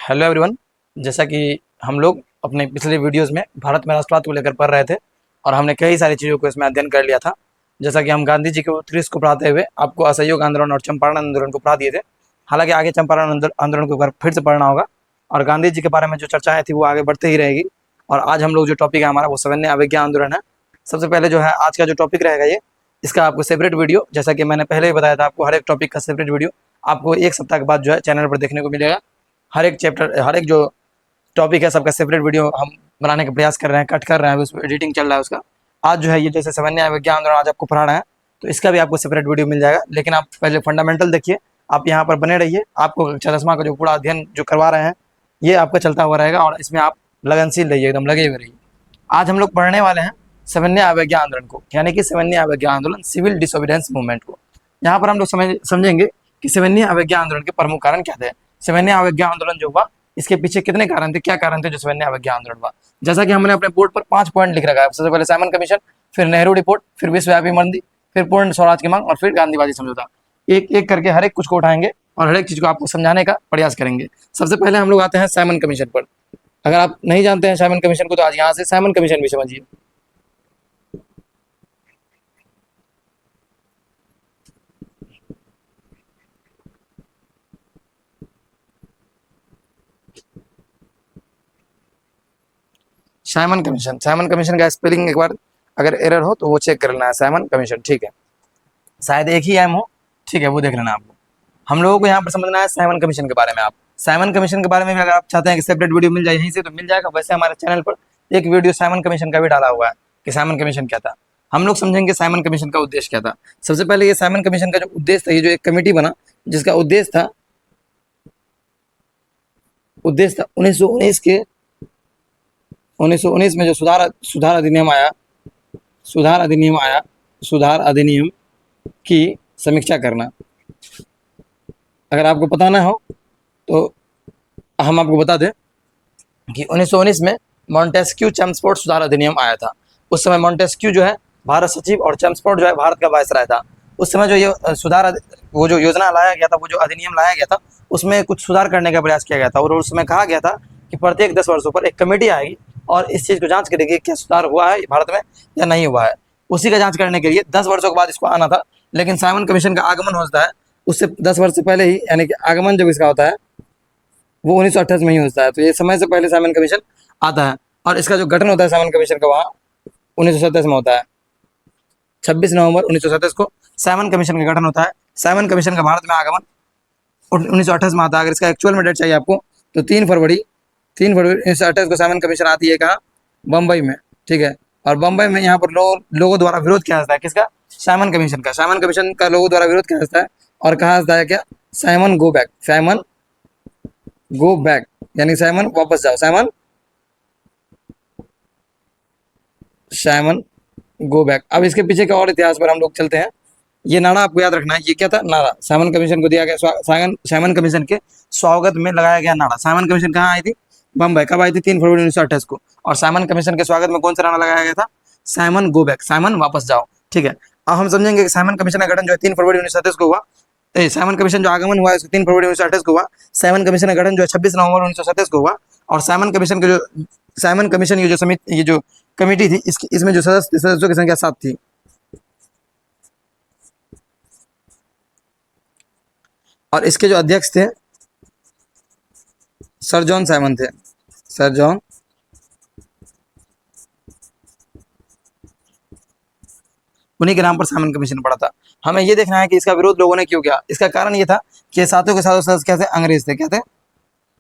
Hello everyone. जैसा कि हम लोग अपने पिछले वीडियोस में भारत में राष्ट्रवाद को लेकर पढ़ रहे थे और हमने कई सारी चीज़ों को इसमें अध्ययन कर लिया था। जैसा कि हम गांधी जी के उत्कृष्ट को पढ़ाते हुए आपको असहयोग आंदोलन और चंपारण आंदोलन को पढ़ा दिए थे। हालांकि आगे चंपारण आंदोलन को फिर से पढ़ना होगा और गांधी जी के बारे में जो चर्चाएँ थी वो आगे बढ़ते ही रहेगी। और आज हम लोग जो टॉपिक है हमारा वो सविनय अवज्ञा आंदोलन है। सबसे पहले जो है आज का जो टॉपिक रहेगा इसका आपको सेपरेट वीडियो, जैसा कि मैंने पहले ही बताया था आपको, हर एक टॉपिक का सेपरेट वीडियो आपको एक सप्ताह के बाद जो है चैनल पर देखने को मिलेगा। हर एक चैप्टर, हर एक जो टॉपिक है सबका सेपरेट वीडियो हम बनाने का प्रयास कर रहे हैं, कट कर रहे हैं, उस एडिटिंग चल रहा है उसका। आज जो है ये जैसे सविनय अवज्ञा आंदोलन आज आपको पढ़ा रहे हैं तो इसका भी आपको सेपरेट वीडियो मिल जाएगा। लेकिन आप पहले फंडामेंटल देखिए, आप यहाँ पर बने रहिए। आपको चरसमा का जो पूरा अध्ययन जो करवा रहे हैं ये आपका चलता हुआ रहेगा और इसमें आप लगनशील रहिए, एकदम लगे हुए रहिए। आज हम लोग पढ़ने वाले हैं सविनय अवज्ञा आंदोलन को, यानी कि सविनय अवज्ञा आंदोलन, सिविल डिसोबीडियंस मूवमेंट को। यहाँ पर हम लोग समझेंगे कि सविनय अवज्ञा आंदोलन के प्रमुख कारण क्या थे। सविनय अवज्ञा आंदोलन जो हुआ इसके पीछे कितने कारण थे, क्या कारण थे जो सविनय अवज्ञा आंदोलन हुआ। जैसा कि हमने अपने बोर्ड पर 5 पॉइंट लिख रखा है। सबसे पहले साइमन कमीशन, फिर नेहरू रिपोर्ट, फिर विश्वव्यापी मंदी, फिर पूर्ण स्वराज की मांग और फिर गांधीवादी समझौता। एक एक करके हर एक कुछ को उठाएंगे और हर एक चीज को आपको समझाने का प्रयास करेंगे। सबसे पहले हम लोग आते हैं साइमन कमीशन पर। अगर आप नहीं जानते हैं साइमन कमीशन को तो आज यहाँ से साइमन कमीशन भी समझिए। साइमन कमीशन का स्पेलिंग एक बार अगर एरर हो तो वो चेक कर लेना है। साइमन कमीशन, ठीक है, शायद एक ही एम हो, ठीक है, वो देख लेना आपको। हम लोगों को यहाँ पर समझना है साइमन कमीशन के बारे में। आप साइमन कमीशन के बारे में भी अगर आप चाहते हैं कि सेपरेट वीडियो मिल जाए यहीं से तो मिल जाएगा। वैसे हमारे चैनल पर एक वीडियो साइमन कमीशन का भी डाला हुआ है कि साइमन कमीशन क्या था। हम लोग समझेंगे साइमन कमीशन का उद्देश्य क्या था। सबसे पहले ये साइमन कमीशन का जो उद्देश्य था, ये जो एक कमेटी बना जिसका उद्देश्य था 1919 के 1919 में जो सुधार अधिनियम की समीक्षा करना। अगर आपको पता ना हो तो हम आपको बता दें कि 1919 में मॉन्टेस्क्यू चेम्सफोर्ड सुधार अधिनियम आया था। उस समय मॉन्टेस्क्यू जो है भारत सचिव और चेम्सफोर्ड जो है भारत का वायसराय था। उस समय जो ये वो जो योजना लाया गया था, वो जो अधिनियम लाया गया था, उसमें कुछ सुधार करने का प्रयास किया गया था। और उस समय कहा गया था कि प्रत्येक 10 वर्षों पर एक कमेटी आएगी और इस चीज़ को जांच करेगी क्या सुधार हुआ है भारत में या नहीं हुआ है। उसी का जांच करने के लिए 10 वर्षों के बाद इसको आना था। लेकिन साइमन कमीशन का आगमन होता है उससे 10 वर्ष से पहले ही, यानी कि आगमन जब इसका होता है वो 1928 में ही होता है। तो ये समय से पहले साइमन कमीशन आता है और इसका जो गठन होता है साइमन कमीशन का वहाँ 1927 में होता है। 26 नवंबर 1927 को साइमन कमीशन का गठन होता है। साइमन कमीशन का भारत में आगमन 1928 में आता है। अगर इसका एक्चुअल में डेट चाहिए आपको तो 3 फरवरी 1928 को साइमन कमीशन आती है कहाँ, बम्बई में, ठीक है। और बम्बई में यहाँ पर लोगों द्वारा विरोध किया जाता है किसका, साइमन कमीशन का। साइमन कमीशन का लोगों द्वारा विरोध किया जाता है और कहा जाता है क्या, Simon go back, Simon go back, यानी साइमन वापस जाओ, साइमन गो बैक। अब इसके पीछे का और इतिहास पर हम लोग चलते हैं। ये नारा आपको याद रखना है। ये क्या था, नारा साइमन कमीशन को दिया गया। साइमन कमीशन के स्वागत में लगाया गया नारा। साइमन कमीशन कहाँ आई थी, बम्बई। कब आई थी, 3 फरवरी 1928 को। और साइमन कमीशन के स्वागत में कौन सा नारा लगाया गया था, साइमन गो बैक, साइमन वापस जाओ, ठीक है। अब हम समझेंगे कि साइमन कमीशन का गठन जो है 3 फरवरी 1928 को हुआ। साइमन कमीशन जो आगमन हुआ है 3 फरवरी 1928 को हुआ। साइमन कमीशन का गठन जो है 26 नवंबर 1927 को हुआ। और साइमन कमीशन के जो ये जो समिति, ये जो कमेटी थी, इसमें जो सदस्यों की संख्या 7 थी। और इसके जो अध्यक्ष थे सर जॉन साइमन थे, सर जॉन। उन्हीं के नाम पर साइमन कमीशन पड़ा था। हमें ये देखना है कि इसका विरोध लोगों ने क्यों किया। इसका कारण ये था कि सातों के सातों सदस्य क्या थे, अंग्रेज थे। क्या थे,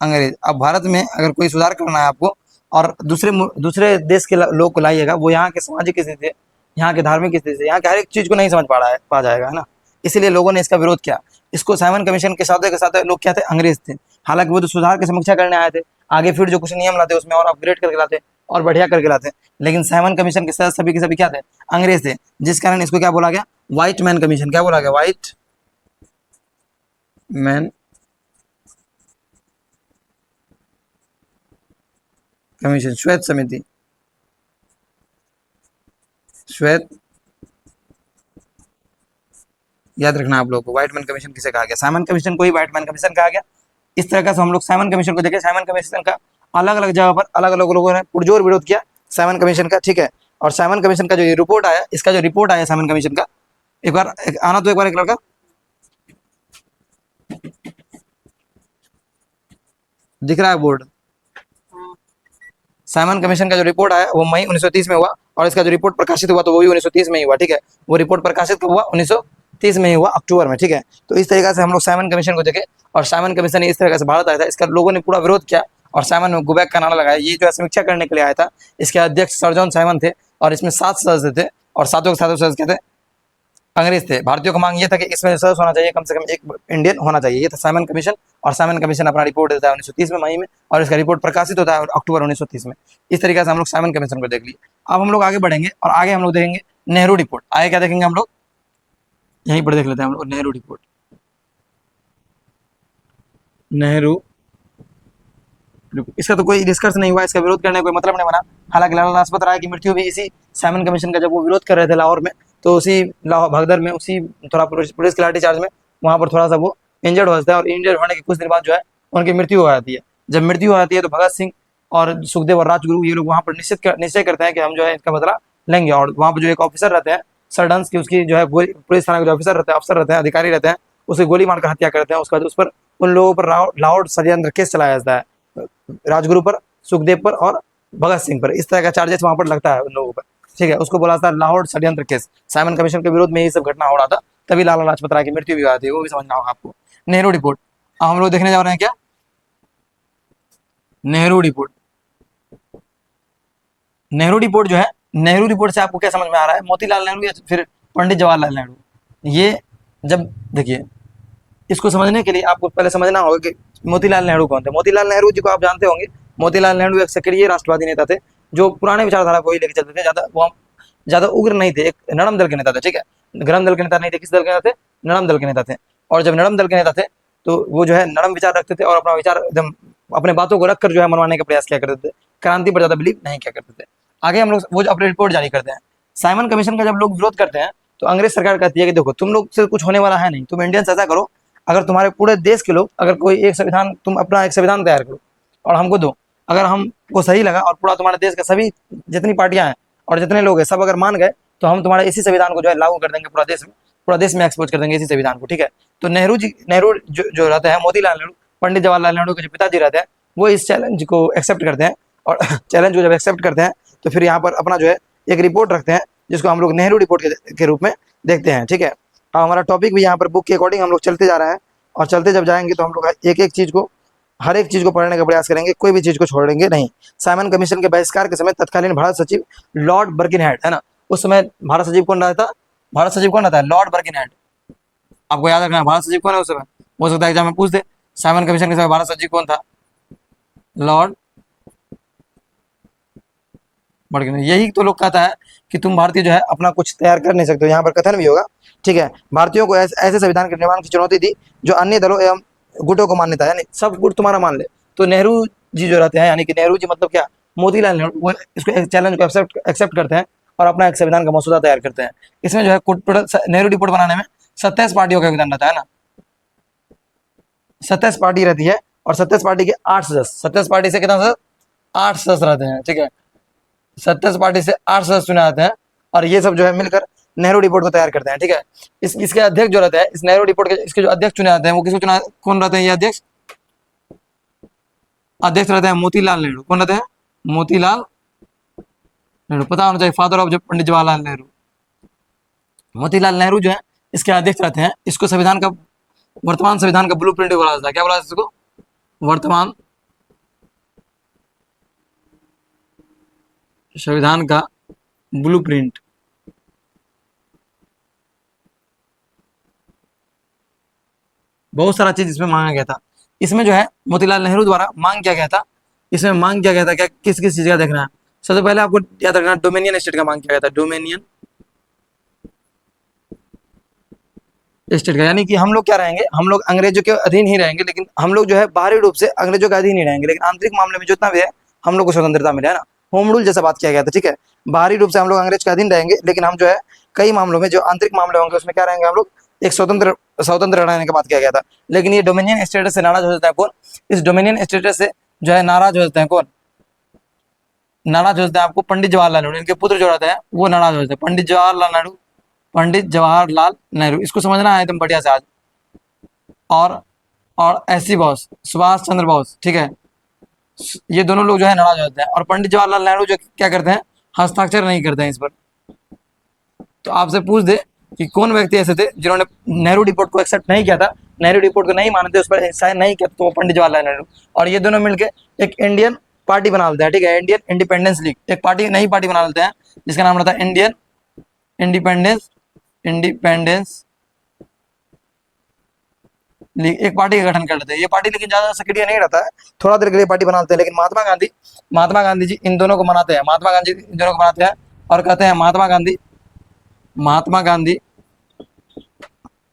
अंग्रेज। अब भारत में अगर कोई सुधार करना है आपको और दूसरे देश के लोग को लाइएगा, वो यहाँ के सामाजिक स्थिति से, यहाँ के धार्मिक स्थिति से, यहाँ के हर एक चीज़ को नहीं समझ पा जाएगा, है ना। इसीलिए लोगों ने इसका विरोध किया। इसको साइमन कमीशन के साथ लोग क्या थे, अंग्रेज थे। हालांकि वो तो सुधार की समीक्षा करने आए थे, आगे फिर जो कुछ नियम लाते उसमें और अपग्रेड करके लाते और बढ़िया करके लाते। लेकिन साइमन कमीशन के सदस्य सभी के सभी क्या थे, अंग्रेज थे। जिस कारण इसको क्या बोला गया, व्हाइट मैन कमीशन। क्या बोला गया, व्हाइट मैन कमीशन, श्वेत समिति, श्वेत। याद रखना आप लोगों को, व्हाइट मैन कमीशन किसे कहा गया, साइमन कमीशन को ही व्हाइट मैन कमीशन कहा गया। इस तरह का हम लोग साइमन कमीशन को देखें। साइमन कमीशन का अलग अलग जगह पर अलग अलग लोगों ने पुरजोर विरोध किया साइमन कमीशन का, ठीक है। और साइमन कमीशन का जो ये रिपोर्ट आया, इसका जो रिपोर्ट आया साइमन कमीशन का, एक बार आना तो एक बार एक लड़का, दिख रहा है बोर्ड। साइमन कमीशन का जो रिपोर्ट आया वो मई 1930 में हुआ, और इसका जो रिपोर्ट प्रकाशित हुआ तो वो भी 1930 में ही हुआ, ठीक है। वो रिपोर्ट प्रकाशित कब हुआ? 1930 में ही हुआ, अक्टूबर में, ठीक है। तो इस तरीके से हम लोग साइमन कमीशन को देखे, और साइमन कमीशन ने इस तरह से भारत आया था, इसका लोगों ने पूरा विरोध किया और साइमन में गो बैक का नारा लगाया। ये जो है समीक्षा करने के लिए आया था। इसके अध्यक्ष सर जॉन साइमन थे, और इसमें 7 सदस्य थे, और सातों के सातों सदस्य थे अंग्रेज थे। भारतीयों का मांग ये था कि इसमें सदस्य होना चाहिए, कम से कम एक इंडियन होना चाहिए। ये था साइमन कमीशन, और साइमन कमीशन अपना रिपोर्ट देता है 1930 में मई में, और इसका रिपोर्ट प्रकाशित होता है अक्टूबर 1930 में। इस तरीके से हम लोग साइमन कमीशन को देख लिए। अब हम लोग आगे बढ़ेंगे, और आगे हम लोग देखेंगे नेहरू रिपोर्ट। आगे क्या देखेंगे हम लोग? यहीं पर देख लेते हैं हम लोग नेहरू रिपोर्ट। नेहरू, इसका तो कोई डिस्कस नहीं हुआ, इसका विरोध करने का कोई मतलब नहीं बना। हालांकि लाला लाजपत राय की मृत्यु भी इसी साइमन कमीशन का, जब वो विरोध कर रहे थे लाहौर में, तो उसी लाहौर भगदड़ में, उसी थोड़ा पुलिस के लाठीचार्ज में वहाँ पर थोड़ा सा वो इंजर्ड हो जाता है, और इंजर्ड होने के कुछ दिन बाद जो है उनकी मृत्यु हो जाती है। जब मृत्यु हो जाती है तो भगत सिंह और सुखदेव और राजगुरु ये लोग वहाँ पर निश्चय करते हैं कि हम जो है इसका बदला लेंगे। और वहाँ पर जो एक ऑफिसर रहते हैं सरडंस की, उसकी जो है पुलिस थाना के जो ऑफिसर रहते हैं, अफसर रहते हैं, अधिकारी रहते हैं, उसे गोली मारकर हत्या करते हैं। उसके बाद उस पर उन लोगों पर लाहौर षड्यंत्र केस चलाया जाता है, राजगुरु पर, सुखदेव पर और भगत सिंह पर। इस तरह का चार्जेस वहां पर लगता है उन लोगों पर, ठीक है। उसको बोला था लाहौर षड्यंत्र केस। साइमन कमीशन के विरोध में ये सब घटना हो रहा था, तभी लाला लाजपत राय की मृत्यु भी हुई थी, वो भी समझना होगा आपको। नेहरू रिपोर्ट अब हम लोग देखने जा रहे हैं। क्या नेहरू रिपोर्ट? नेहरू रिपोर्ट जो है, नेहरू रिपोर्ट से आपको क्या समझ में आ रहा है? मोतीलाल नेहरू या फिर पंडित जवाहरलाल नेहरू? ये जब देखिए, इसको समझने के लिए आपको पहले समझना होगा कि मोतीलाल नेहरू कौन थे। मोतीलाल नेहरू जी को आप जानते होंगे। मोतीलाल नेहरू एक सक्रिय राष्ट्रवादी नेता थे, जो पुराने विचारधारा को ही लेकर चलते थे। ज्यादा उग्र नहीं थे, एक नरम दल के नेता थे, ठीक है। गरम दल के नेता नहीं थे। किस दल के नेता थे? नरम दल के नेता थे। और जब नरम दल के नेता थे तो वो जो है नरम विचार रखते थे, और अपना विचार एकदम अपने बातों को रखकर जो है मनवाने का प्रयास किया करते थे। क्रांति पर ज्यादा बिलीव नहीं किया करते थे। आगे हम लोग वो जो अपनी रिपोर्ट जारी करते हैं, साइमन कमीशन का जब लोग विरोध करते हैं तो अंग्रेज सरकार कहती है कि देखो, तुम लोग से कुछ होने वाला है नहीं, तुम इंडियंस ऐसा करो, अगर तुम्हारे पूरे देश के लोग, अगर कोई एक संविधान, तुम अपना एक संविधान तैयार करो और हमको दो, अगर हमको सही लगा और पूरा तुम्हारे देश का सभी जितनी पार्टियां हैं और जितने लोग हैं सब अगर मान गए, तो हम तुम्हारे इसी संविधान को जो है लागू कर देंगे पूरा देश में एक्सपोज कर देंगे इसी संविधान को, ठीक है। तो नेहरू जो रहते हैं, मोतीलाल नेहरू, पंडित जवाहरलाल नेहरू के जो पिताजी रहते हैं, वो इस चैलेंज को एक्सेप्ट करते हैं। और चैलेंज को जब एक्सेप्ट करते हैं तो फिर यहाँ पर अपना जो है एक रिपोर्ट रखते हैं, जिसको हम लोग नेहरू रिपोर्ट के रूप में देखते हैं, ठीक है। अब हमारा टॉपिक भी यहाँ पर बुक के अकॉर्डिंग हम लोग चलते जा रहे हैं, और चलते जब जाएंगे तो हम लोग एक एक चीज को, हर एक चीज को पढ़ने का प्रयास करेंगे, कोई भी चीज को छोड़ेंगे नहीं। साइमन कमीशन के बहिष्कार के समय तत्कालीन भारत सचिव लॉर्ड बर्किनहेड, है ना, उस समय भारत सचिव कौन रहता? भारत सचिव कौन रहता है? लॉर्ड बर्किनहेड। आपको याद रखना भारत सचिव कौन है उस समय। हो सकता है एग्जाम में पूछ दे, साइमन कमीशन के समय भारत सचिव कौन था? लॉर्ड बर्किनहेड। यही तो लोग कहता है कि तुम भारतीय जो है अपना कुछ तैयार कर नहीं सकते हो, यहाँ पर कथन भी होगा, ठीक है। भारतीयों को ऐसे संविधान के निर्माण की चुनौती दी जो अन्य दलों एवं गुटों को मान्यता है, यानी सब गुट तुम्हारा मान ले। तो नेहरू जी जो रहते हैं, यानी कि नेहरू जी मतलब क्या, मोतीलाल नेहरू, वो इसको चैलेंज को एक्सेप्ट करते हैं और अपना एक संविधान का मसौदा तैयार करते हैं। इसमें जो है टोटल नेहरू रिपोर्ट बनाने में 27 पार्टियों का योगदान रहता है ना, 27 पार्टी रहती है, और 27 पार्टी के 8 सदस्य, 27 पार्टी से कितना सदस्य? 8 सदस्य रहते हैं, ठीक है। 27 पार्टी से 8 सदस्य चुने जाते हैं, और ये सब जो है मिलकर नेहरू रिपोर्ट को तैयार करते हैं, ठीक है। इसके अध्यक्ष जो रहते हैं, इस नेहरू रिपोर्ट के इसके जो अध्यक्ष चुने जाते हैं, वो किसको चुना, कौन रहते हैं ये अध्यक्ष? अध्यक्ष रहते हैं मोतीलाल नेहरू। कौन रहते हैं? मोतीलाल नेहरू। पता होना चाहिए, फादर ऑफ पंडित जवाहरलाल नेहरू। मोतीलाल नेहरू जो है इसके अध्यक्ष रहते हैं। इसको संविधान का, वर्तमान संविधान का ब्लूप्रिंट बोला जाता है। क्या बोला जाता है इसको? वर्तमान संविधान का ब्लूप्रिंट। बहुत सारा चीज इसमें मांगा गया था। इसमें जो है मोतीलाल नेहरू द्वारा मांग किया गया था, इसमें मांग किया गया था क्या, किस किस चीज का देखना है। सबसे पहले आपको याद रखना, डोमिनियन स्टेट का मांग किया गया था, डोमिनियन स्टेट का। यानी कि हम लोग क्या रहेंगे, हम लोग अंग्रेजों के अधीन ही रहेंगे, लेकिन हम लोग जो है बाहरी रूप से अंग्रेजों के अधीन ही रहेंगे, लेकिन आंतरिक मामले में जितना भी है हम लोग को स्वतंत्रता मिले, है ना। होम रूल जैसा बात किया गया था, ठीक है। बाहरी रूप से हम लोग अंग्रेज के अधीन रहेंगे, लेकिन हम जो है कई मामलों में जो आंतरिक मामले होंगे उसमें क्या रहेंगे, हम लोग एक स्वतंत्र स्वतंत्र रहने की बात किया गया था। लेकिन ये डोमिनियन स्टेटस से नाराज हो जाता है कौन? इस डोमिनियन स्टेटस से जो है नाराज हो जाते हैं कौन? नाराज हो जाते हैं आपको पंडित जवाहरलाल नेहरू, इनके पुत्र जो रहते हैं वो नाराज हो जाते हैं। पंडित जवाहरलाल नेहरू, पंडित जवाहरलाल नेहरू, इसको समझना है एकदम बढ़िया से आज। और ऐसी बोस, सुभाष चंद्र बोस, ठीक है, ये दोनों लोग जो है नाराज हो जाते हैं। और पंडित जवाहरलाल नेहरू जो क्या करते हैं, हस्ताक्षर नहीं करते हैं इस पर। तो आपसे पूछ दे कि कौन व्यक्ति ऐसे थे जिन्होंने नेहरू रिपोर्ट को एक्सेप्ट नहीं किया था, नेहरू रिपोर्ट को नहीं मानते, उस पर साइन नहीं किया, तो वो पंडित जवाहरलाल नेहरू। और ये दोनों मिलकर एक इंडियन पार्टी बना लेते हैं, ठीक है, इंडियन इंडिपेंडेंस लीग, एक पार्टी नई पार्टी बना लेते हैं जिसका नाम रहता है इंडियन इंडिपेंडेंस इंडिपेंडेंस लीग। एक पार्टी का गठन कर लेते हैं। ये पार्टी लेकिन ज्यादा सक्रिय नहीं रहता है, थोड़ा देर के लिए पार्टी बनाते हैं। लेकिन महात्मा गांधी जी इन दोनों को मनाते हैं, महात्मा गांधी इन दोनों को मनाते हैं और कहते हैं महात्मा गांधी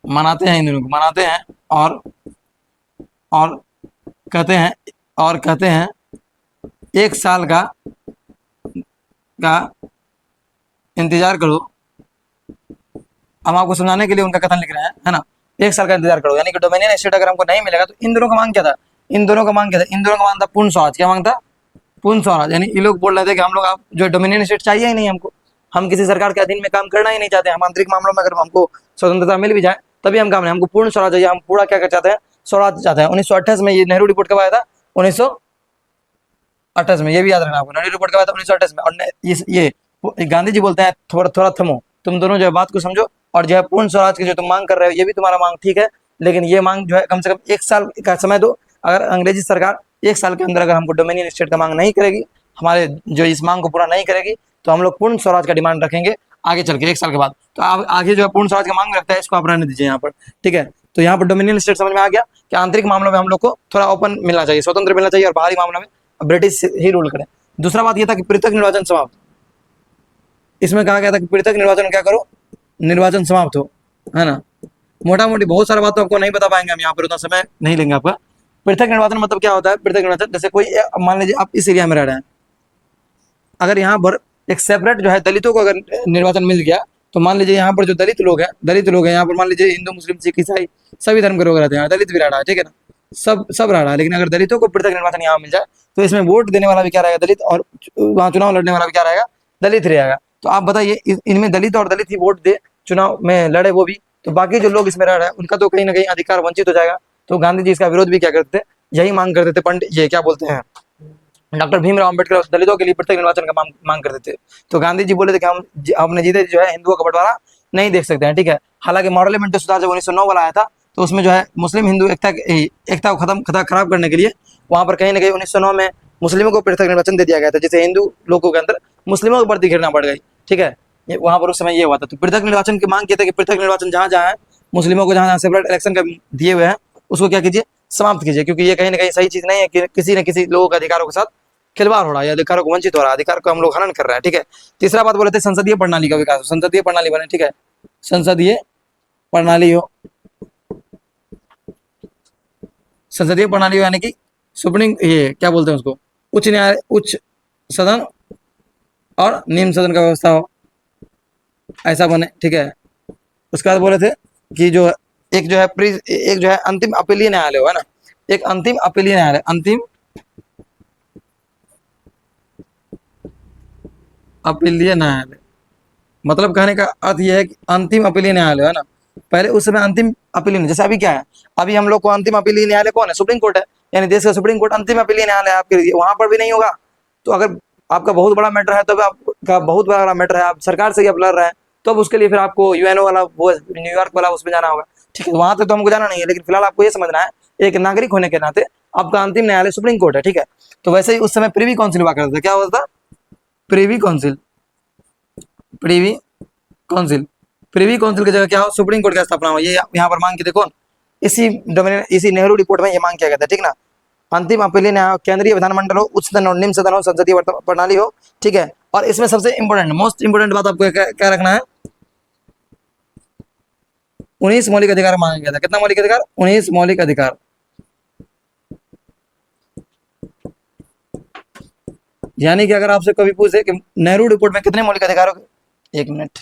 मनाते हैं, इन दोनों को मनाते हैं और कहते हैं 1 साल का इंतजार करो। हम आपको समझाने के लिए उनका कथन लिख रहे हैं, है ना। 1 साल का इंतजार करो, यानी कि डोमिनियन स्टेट अगर हमको नहीं मिलेगा तो इन दोनों का मांग क्या था? इन दोनों का मांग था पूर्ण स्वराज। क्या मांग था? पूर्ण स्वराज। यानी ये लोग बोल रहे थे कि हम लोग, आप जो डोमिनियन स्टेट चाहिए ही नहीं हमको, हम किसी सरकार के अधीन में काम करना ही नहीं चाहते। हम आंतरिक मामलों में अगर हमको स्वतंत्रता मिल भी जाए तभी हम काम नहीं, हमको पूर्ण स्वराज चाहिए। हम पूरा क्या कर चाहते हैं? स्वराज चाहते हैं। 1928 में ये नेहरू रिपोर्ट कब आया था? 1928 में, ये भी याद रखना आपको। नेहरू रिपोर्ट कब आया था? 1928 में। और ये गांधी जी बोलते हैं थोड़ा थोड़ा थमो, तुम दोनों जो है बात को समझो, और जो है पूर्ण स्वराज की जो तुम मांग कर रहे हो ये भी तुम्हारा मांग ठीक है, लेकिन ये मांग जो है कम से कम 1 साल का समय दो। अगर अंग्रेजी सरकार 1 साल के अंदर अगर हमको डोमिनियन स्टेट का मांग नहीं करेगी, हमारे जो इस मांग को पूरा नहीं करेगी, तो हम लोग पूर्ण स्वराज का डिमांड रखेंगे आगे चल के 1 साल के बाद। तो आप आगे जो है पूर्ण स्वराज का मांग रखता है, इसको आप रहने दीजिए यहाँ पर, ठीक है। तो यहाँ पर डोमिनियन स्टेट समझ में आ गया कि आंतरिक मामलों में हम लोग को थोड़ा ओपन मिलना चाहिए, स्वतंत्र मिलना चाहिए, और बाहरी मामलों में ब्रिटिश ही रूल करें। दूसरा बात यह था कि पृथक निर्वाचन समाप्त। इसमें कहा गया था कि पृथक निर्वाचन क्या करो, निर्वाचन समाप्त हो, है ना। मोटा मोटी बहुत सारा बात तो आपको नहीं बता पाएंगे हम यहाँ पर, उतना समय नहीं लेंगे आपका। पृथक निर्वाचन मतलब क्या होता है? पृथक निर्वाचन, जैसे कोई मान लीजिए आप इस एरिया में रह रहे हैं, अगर यहाँ पर एक सेपरेट जो है दलितों को अगर निर्वाचन मिल गया, तो मान लीजिए यहाँ पर जो दलित लोग हैं यहाँ पर, मान लीजिए हिंदू मुस्लिम सिख ईसाई सभी धर्म के लोग रहते हैं, दलित भी रह रहा है, ठीक है ना, सब रह रहा है। लेकिन अगर दलितों को पृथक निर्वाचन यहाँ मिल जाए तो इसमें वोट देने वाला भी क्या रहेगा? दलित। और वहाँ चुनाव लड़ने वाला भी क्या रहेगा? दलित रहेगा। तो आप बताइए, इनमें दलित और दलित ही वोट दे, चुनाव में लड़े वो भी, तो बाकी जो लोग इसमें रह रहे हैं उनका तो कहीं ना कहीं अधिकार वंचित हो जाएगा। तो गांधी जी इसका विरोध भी क्या करते थे? यही मांग करते थे। पंडित ये क्या बोलते हैं, डॉक्टर भीमराव अम्बेडकर दलितों के लिए पृथक निर्वाचन का मांग करते थे। तो गांधी जी बोले थे कि हम अपने जीते जो है हिंदुओं का बंटवारा नहीं देख सकते हैं, ठीक है। हालांकि मॉडल सुधार जब 1909 वाला आया था, तो उसमें जो है मुस्लिम हिंदू एकता को खराब करने के लिए वहाँ पर कहीं ना कहीं 1909 में मुस्लिमों को पृथक निर्वाचन दे दिया गया था, जिससे हिंदू लोगों के अंदर मुस्लिमों की बढ़ती घृणा बढ़ गई, ठीक है। वहाँ पर उस समय ये हुआ था। तो पृथक निर्वाचन की मांग की थी कि पृथक निर्वाचन जहाँ जहाँ है, मुस्लिमों को जहाँ जहाँ सेपरेट इलेक्शन का दिए हुए हैं उसको क्या कीजिए? समाप्त कीजिए, क्योंकि ये कहीं ना कहीं सही चीज नहीं है कि किसी न किसी लोगों के अधिकारों के साथ खिलवाड़ हो रहा है, या अधिकारों को वंचित हो रहा है, अधिकार को हम लोग हनन कर रहे हैं, ठीक है। तीसरा बात बोले थे संसदीय प्रणाली का विकास, संसदीय प्रणाली बने, ठीक है, संसदीय प्रणाली हो, संसदीय प्रणाली यानी कि सुप्रीम, ये क्या बोलते हैं उसको, उच्च न्यायालय, उच्च सदन और निम्न सदन का व्यवस्था हो, ऐसा बने, ठीक है। उसके बाद बोले थे कि जो एक जो है अंतिम अपीलीय न्यायालय हो, है ना, एक अंतिम अपीलीय न्यायालय, अंतिम अपीलीय न्यायालय, मतलब कहने का अर्थ यह है कि अंतिम अपीलीय न्यायालय, है ना। पहले उस समय अंतिम अपीलीय, जैसे अभी क्या है, अभी हम लोग को अंतिम अपीलीय न्यायालय कौन है? सुप्रीम कोर्ट है, यानी देश का सुप्रीम कोर्ट अंतिम अपीलीय न्यायालय है आपके लिए, वहां पर भी नहीं होगा। तो अगर आपका बहुत बड़ा मैटर है, तो आपका बहुत बड़ा मैटर है, आप सरकार से ही आप लड़ रहे हैं, तो अब उसके लिए फिर आपको यूएनओ वाला, वो न्यूयॉर्क वाला, उसमें जाना होगा, ठीक है। वहां तक तो हमको जाना नहीं है, लेकिन फिलहाल आपको ये समझना है, एक नागरिक होने के नाते आपका अंतिम न्यायालय सुप्रीम कोर्ट है, ठीक है। तो वैसे ही उस समय प्रिवी काउंसिल हुआ करता था, क्या होता था? Privy council, privy council, privy council की जगह क्या हो? सुप्रीम कोर्ट का स्थापना हो। ये यहाँ पर मांग की थी कौन? इसी नेहरू रिपोर्ट में ये मांग किया गया था, ठीक ना। अंतिम अपीलीय न्याय, केंद्रीय विधानमंडल हो, उच्च सदन हो, निम्न सदन हो, संसदीय प्रणाली हो, ठीक है। और इसमें सबसे इंपॉर्टेंट, मोस्ट इंपोर्टेंट बात आपको क्या रखना है? 19 मौलिक अधिकार मांगा गया था। कितना मौलिक अधिकार? 19 मौलिक अधिकार। यानी कि अगर आपसे कभी पूछे कि नेहरू रिपोर्ट में कितने मौलिक अधिकार हो, 1 मिनट,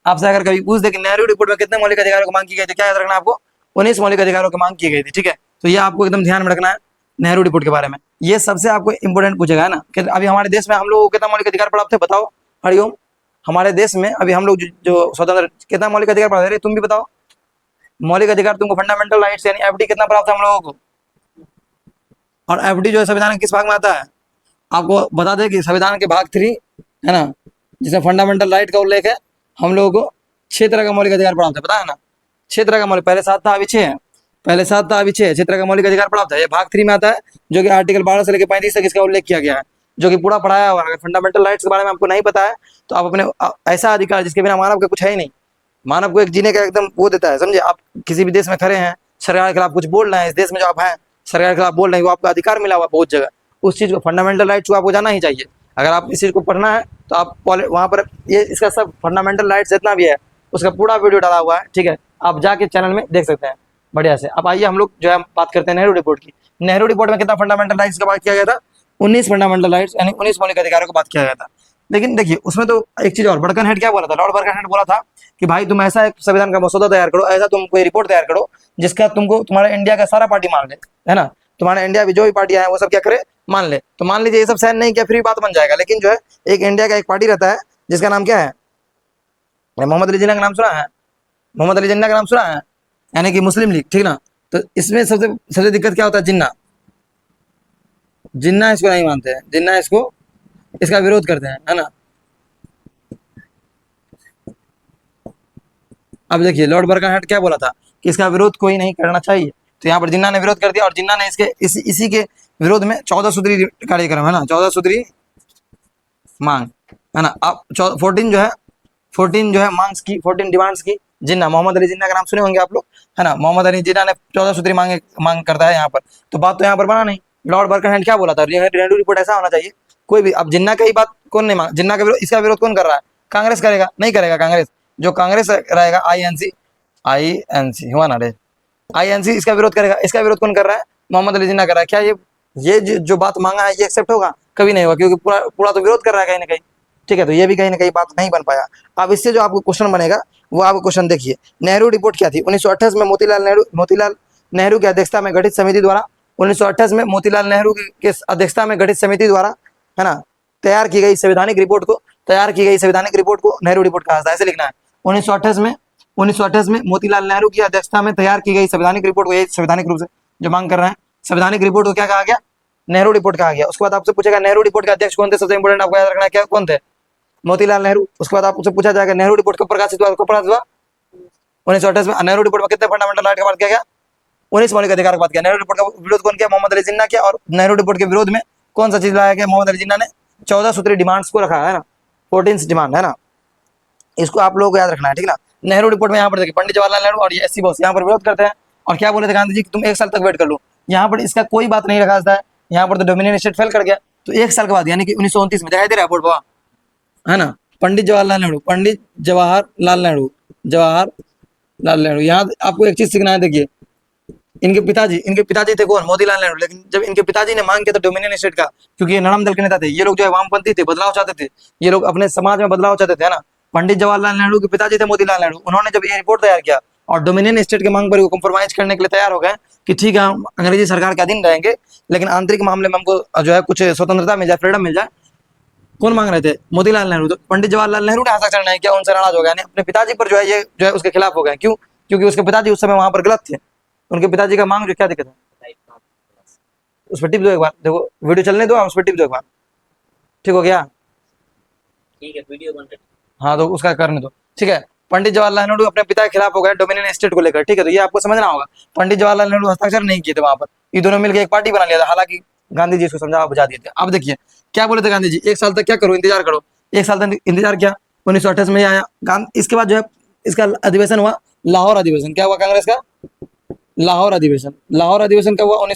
आपसे अगर कभी पूछ दे कि नेहरू रिपोर्ट में कितने मौलिक अधिकारों की मांग की गई थी, क्या याद रखना आपको? 19 मौलिक अधिकारों की मांग की गई थी। ठीक है, तो ये आपको एकदम ध्यान में रखना है नेहरू रिपोर्ट के बारे में। ये सबसे आपको इंपोर्टेंट पूछेगा, है ना, कि अभी हमारे देश में हम लोग को कितना मौलिक अधिकार प्राप्त है, बताओ हरिओम। हमारे देश में अभी हम लोग जो स्वतंत्र कितना मौलिक अधिकार प्राप्त है, तुम भी बताओ। मौलिक अधिकार तुमको फंडामेंटल राइट्स यानी एफडी कितना प्राप्त है हम लोगों को? और एफडी जो है संविधान के किस भाग में आता है? आपको बता दें कि संविधान के भाग 3 है ना, जिसमें फंडामेंटल राइट का उल्लेख है, हम लोगों को 6 तरह का मौलिक अधिकार प्राप्त है, पता है ना? 6 तरह का मौलिक, पहले 7 था अभी 6 है, पहले 7 था अभी 6 है, 6 तरह का मौलिक अधिकार प्राप्त है। ये भाग 3 में आता है, जो कि आर्टिकल 12 से लेकर 35 तक इसका उल्लेख किया गया है, जो कि पूरा पढ़ाया हुआ है। अगर फंडामेंटल राइट्स के बारे में आपको नहीं पता है तो आप अपने ऐसा अधिकार जिसके बिना मानव का कुछ है ही नहीं, मानव को एक जीने का एकदम वो देता है, समझे? आप किसी भी देश में खड़े हैं, सरकार के खिलाफ कुछ बोल रहे हैं, इस देश में जो आप हैं सरकार के खिलाफ बोल रहे हैं, वो आपका अधिकार मिला हुआ बहुत जगह, उस चीज़ को फंडामेंटल राइट्स को आपको जाना ही चाहिए। अगर आप इस चीज़ को पढ़ना है तो आप वहाँ पर ये इसका सब फंडामेंटल राइट्स जितना भी है उसका पूरा वीडियो डाला हुआ है, ठीक है, आप जाके चैनल में देख सकते हैं बढ़िया से। अब आइए हम लोग जो है बात करते हैं नेहरू रिपोर्ट की। नेहरू रिपोर्ट में कितना फंडामेंटल राइट्स का बात किया गया था? 19 फंडामेंटल राइट्स यानी 19 मौलिक अधिकारों की बात किया गया था। लेकिन देखिए उसमें तो एक चीज़ और, बर्कन हेड क्या बोला था? लॉर्ड बर्कन हेड बोला था कि भाई तुम ऐसा एक संविधान का मसौदा तैयार करो, ऐसा तुम कोई रिपोर्ट तैयार करो जिसका तुमको तुम्हारा इंडिया का सारा पार्टी मान ले, है ना, तुम्हारा इंडिया में जो भी पार्टियां हैं वो सब क्या करे, मान ले। तो मान लीजिए ये सब साइन नहीं किया फिर भी बात बन जाएगा, लेकिन जो है एक इंडिया का एक पार्टी रहता है जिसका नाम क्या है? मोहम्मद अली जिन्ना का नाम सुना है? मोहम्मद अली जिन्ना का नाम सुना है? यानी कि मुस्लिम लीग, ठीक ना। तो इसमें सबसे सबसे दिक्कत क्या होता है? जिन्ना जिन्ना इसको नहीं मानते हैं, जिन्ना इसको इसका विरोध करते हैं, है ना। अब देखिए लॉर्ड बर्कनहेड क्या बोला था कि इसका विरोध कोई नहीं करना चाहिए, तो यहाँ पर जिन्ना ने विरोध कर दिया और जिन्ना ने इसके इसी के विरोध में 14 सूत्री कार्यक्रम, है ना, 14 सूत्री मांग, है ना। अब 14 जो है मांग्स की, 14 डिमांड्स की जिन्ना, मोहम्मद अली जिन्ना का नाम सुने होंगे आप लोग, है ना। मोहम्मद अली जिन्ना ने 14 सूत्री मांग करता है यहाँ पर। तो बात तो यहाँ पर बना नहीं, लॉर्ड बर्कनहेड क्या बोला था? नेहरू रिपोर्ट ऐसा होना चाहिए कोई भी। अब जिन्ना का ही बात कौन नहीं मांग, जिन्ना का विरोध, इसका विरोध कौन कर रहा है? कांग्रेस करेगा? नहीं करेगा कांग्रेस, जो कांग्रेस रहेगा आईएनसी हुआ ना रे, आईएनसी इसका विरोध करेगा। इसका विरोध कौन कर रहा है? मोहम्मद अली जिन्ना कर रहा है। क्या ये जो बात मांगा है ये एक्सेप्ट होगा? कभी नहीं होगा, क्योंकि पूरा तो विरोध कर रहा है कहीं ना कहीं, ठीक है। तो ये भी कहीं ना कहीं बात नहीं बन पाया। अब इससे जो आपको क्वेश्चन बनेगा वो आपको क्वेश्चन देखिए, नेहरू रिपोर्ट क्या थी? 1928 में मोतीलाल नेहरू की अध्यक्षता में गठित समिति द्वारा 1928 में मोतीलाल नेहरू की अध्यक्षता में गठित समिति द्वारा, है ना, तैयार की गई संवैधानिक रिपोर्ट को नेहरू रिपोर्ट कहा जाता है। ऐसे लिखना है, 1928 में मोतीलाल नेहरू की अध्यक्षता में तैयार की गई संवैधानिक रिपोर्ट को, ये संवैधानिक रूप से जो मांग कर रहे हैं, संवैधानिक रिपोर्ट को क्या कहा गया? नेहरू रिपोर्ट कहा गया। उसके बाद आपसे पूछेगा नेहरू रिपोर्ट के अध्यक्ष कौन थे? सबसे इंपोर्टेंट आपको याद रखना है, क्या कौन थे? मोतीलाल नेहरू। उसके बाद आपसे पूछा जाएगा नेहरू रिपोर्ट कब प्रकाशित हुआ? 1928 में। नेहरू रिपोर्ट में कितने फंडामेंटल राइट का बात किया गया? 19 मौलिक अधिकार की बात किया। नेहरू रिपोर्ट का विरोध कौन किया? मोहम्मद अली जिन्ना किया। और नेहरू रिपोर्ट के विरोध में कौन सा चीज लाया गया? मोहम्मद अली जिन्ना ने 14 सूत्री डिमांड्स को रखा है ना, 14 डिमांड, है ना। इसको आप लोगों को याद रखना है, ठीक ना। नेहरू रिपोर्ट में यहाँ पर देखिए पंडित जवाहरलाल नेहरू और ये एससी बॉस यहाँ पर विरोध करते हैं और क्या बोले थे गांधी जी कि तुम 1 साल तक वेट कर लो। यहाँ पर इसका कोई बात नहीं रखा जाता है, यहाँ पर तो डोमिनियन स्टेट फेल कर गया। तो 1 साल के बाद यानी कि 1929 में दिखाई दे रहा है बोर्ड बाबा, है ना, पंडित जवाहरलाल नेहरू। यहाँ आपको एक चीज सीखना है, देखिए इनके पिताजी थे कौन? मोतीलाल नेहरू। लेकिन जब इनके पिताजी ने मांग किया था डोमिनियन स्टेट का, क्योंकि ये नरम दल के नेता थे, ये लोग जो है वामपंथी थे, बदलाव चाहते थे, ये लोग अपने समाज में बदलाव चाहते थे, है ना। पंडित जवाहरलाल नेहरू के पिताजी थे मोतीलाल नेहरू। उन्होंने जब ये रिपोर्ट तैयार किया और डोमिनियन स्टेट के मांग पर वो कॉम्प्रोमाइज करने के लिए तैयार हो गए कि ठीक है हम अंग्रेजी सरकार के अधीन रहेंगे, लेकिन आंतरिक मामले में हमको जो है कुछ स्वतंत्रता मिल जाए, फ्रीडम मिल जाए। कौन मांग रहे थे? मोतीलाल नेहरू। तो पंडित जवाहरलाल नेहरू ने हस्ताक्षर नहीं किया, उनसे नाराज हो गया, अपने पिताजी पर जो है ये जो है उसके खिलाफ हो गए। क्यों? क्योंकि उसके पिताजी उस समय वहां पर गलत थे। उनके पिताजी का मांग जो क्या दिक्कत है, उस पर टिप दो एक बार, देखो वीडियो चलने दो, उस पर टिप दो एक बार, ठीक हो गया? ठीक है, वीडियो बंद कर। हाँ तो उसका करने दो, ठीक है। पंडित जवाहरलाल नेहरू अपने पिता के खिलाफ हो गए डोमिनियन स्टेट को लेकर, ठीक है। तो ये आपको समझना होगा, पंडित जवाहरलाल नेहरू हस्ताक्षर नहीं किए थे वहां पर, ये दोनों मिलकर एक पार्टी बना लिया था। हालांकि गांधी जी इसको समझा बुझा दिए थे। अब देखिए क्या बोले थे गांधी जी, 1 साल तक क्या करो, इंतजार करो। 1 साल तक इंतजार किया, 1928 में आया। इसके बाद जो है इसका अधिवेशन हुआ, लाहौर अधिवेशन। क्या हुआ कांग्रेस का? लाहौर अधिवेशन कब हुआ?